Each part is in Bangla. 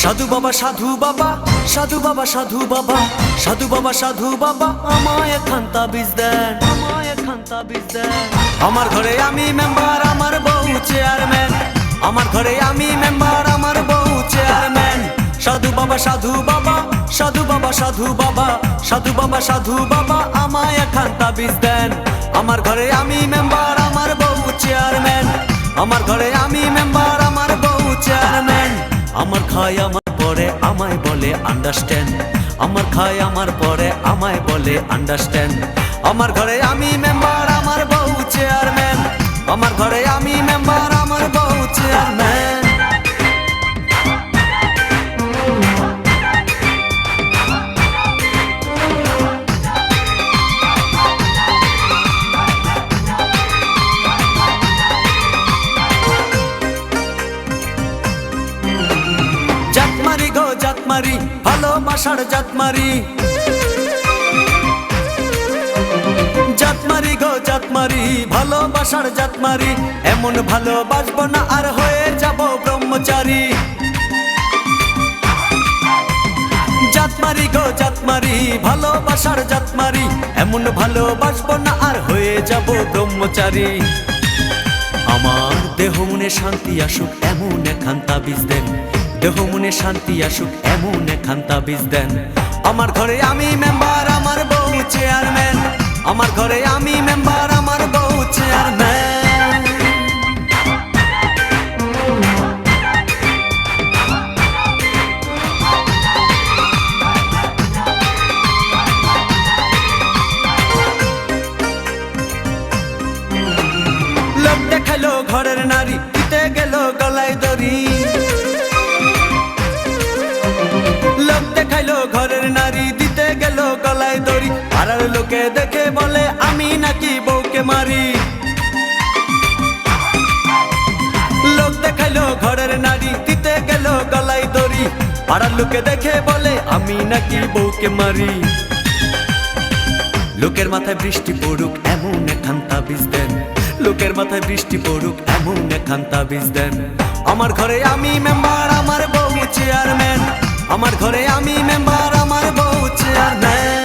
সাধু বাবা সাধু বাবা সাধু বাবা সাধু বাবা সাধু বাবা সাধু বাবা আমায় একখান তাবিজ দেন, আমায় একখান তাবিজ দেন। আমার ঘরে আমি মেম্বার, আমার বউ চেয়ারম্যান। আমার ঘরে আমি মেম্বার, আমার বউ চেয়ারম্যান। সাধু বাবা সাধু বাবা সাধু বাবা সাধু বাবা সাধু বাবা সাধু বাবা আমায় একখান তাবিজ দেন। আমার ঘরে আমি মেম্বার, আমার বউ চেয়ারম্যান। আমার ঘরে আমি মেম্বার, আমার বউ চেয়ারম্যান। আমার খায় আমার পরে আমায় বলে আন্ডারস্ট্যান্ড। আমার খায় আমার পরে আমায় বলে আন্ডারস্ট্যান্ড। আমার ঘরে আমি মেম্বার, আমার বউ চেয়ারম্যান। আমার ঘরে আমি মেম্বার, আমার বউ চেয়ারম্যান। জাতমারি গো জাতমারি, ভালোবাসার জাতমারি। জাতমারি গো জাতমারি, ভালোবাসার জাতমারি। এমন ভালোবাসবো না আর হয়ে যাব ব্রহ্মচারী। জাতমারি গো জাতমারি, ভালোবাসার জাতমারি। এমন ভালোবাসবো না আর হয়ে যাব ব্রহ্মচারী। আমার দেহ মনে শান্তি আসুক এমন একখান তাবিজ দেন। দেহ মনে শান্তি আসুক এমন একখান তাবিজ দেন। আমার ঘরে আমি মেম্বার, আমার বউ চেয়ারম্যান। আমার ঘরে আমি মেম্বার, আমার বউ চেয়ারম্যান। লোক দেখাইলো ঘরের নারী, দিতে গেল গলায় দড়ি। লোক দেখাইলো ঘরের নারী, দিতে গেল গলায় দড়ি। পাড়ার লোকে দেখে বলে আমি নাকি বউকে মারি। লোক দেখাইলো ঘরের নারী, দিতে গেল গলায় দড়ি। পাড়ার লোকে দেখে বলে আমি নাকি বউকে মারি। লোকের মাথায় বৃষ্টি পড়ুক এমন একখান তাবিজ দেন। লোকের মাথায় বৃষ্টি পড়ুক এমন একখান তাবিজ দেন। আমার ঘরে আমি মেম্বার, আমার বউ চেয়ারম্যান। আমার ঘরে আমি মেম্বার, আমার বউ চেয়ারম্যান।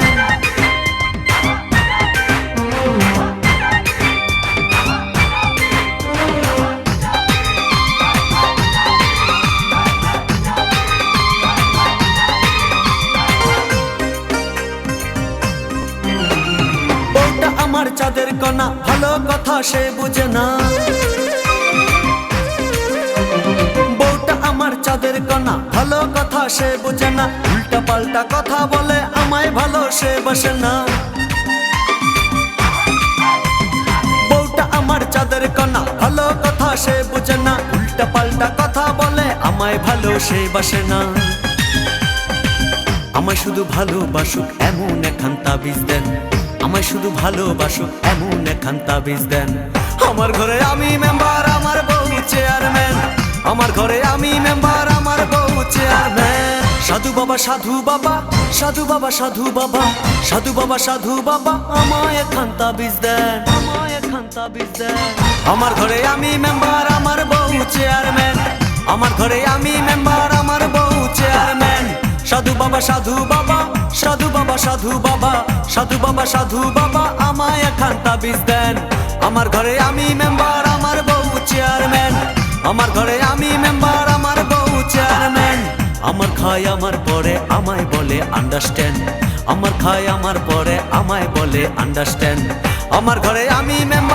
বউটা আমার চাঁদের কণা, ভালো কথা সে বুঝে না। বউটা আমার চাঁদের কণা, ভালো কথা সে বুঝে না। উল্টা পাল্টা কথা বলে আমায় ভালো সে বসে না। বউটা আমার চাঁদের কণা, ভালো কথা সে বুঝে না। উল্টা পাল্টা কথা বলে আমায় ভালো সে বসে না। আমায় শুধু ভালোবাসুক এমন একখান তাবিজ দেন। আমায় শুধু ভালোবাসুক এমন একখান তাবিজ দেন। আমার ঘরে আমি মেম্বার, আমার বউ চেয়ারম্যান। আমার ঘরে আমি মেম্বার, আমার বউ চেয়ারম্যান। সাধু বাবা সাধু বাবা সাধু বাবা সাধু বাবা সাধু বাবা সাধু বাবা আমায় একখান তাবিজ দেন, আমায় একখান তাবিজ দেন। আমার ঘরে আমি মেম্বার, আমার বউ চেয়ারম্যান। আমার ঘরে আমি মেম্বার, আমার বউ চেয়ারম্যান। সাধু বাবা সাধু বাবা সাধু বাবা সাধু বাবা সাধু বাবা সাধু বাবা আমায় একখান তাবিজ দেন। আমার ঘরে আমি মেম্বার, আমার বউ চেয়ারম্যান। আমার ঘরে আমি মেম্বার, আমার বউ চেয়ারম্যান। আমার খায় আমার পরে আমায় বলে আন্ডারস্ট্যান্ড। আমার খায় আমার পরে আমায় বলে আন্ডারস্ট্যান্ড। আমার ঘরে আমি মেম্বার।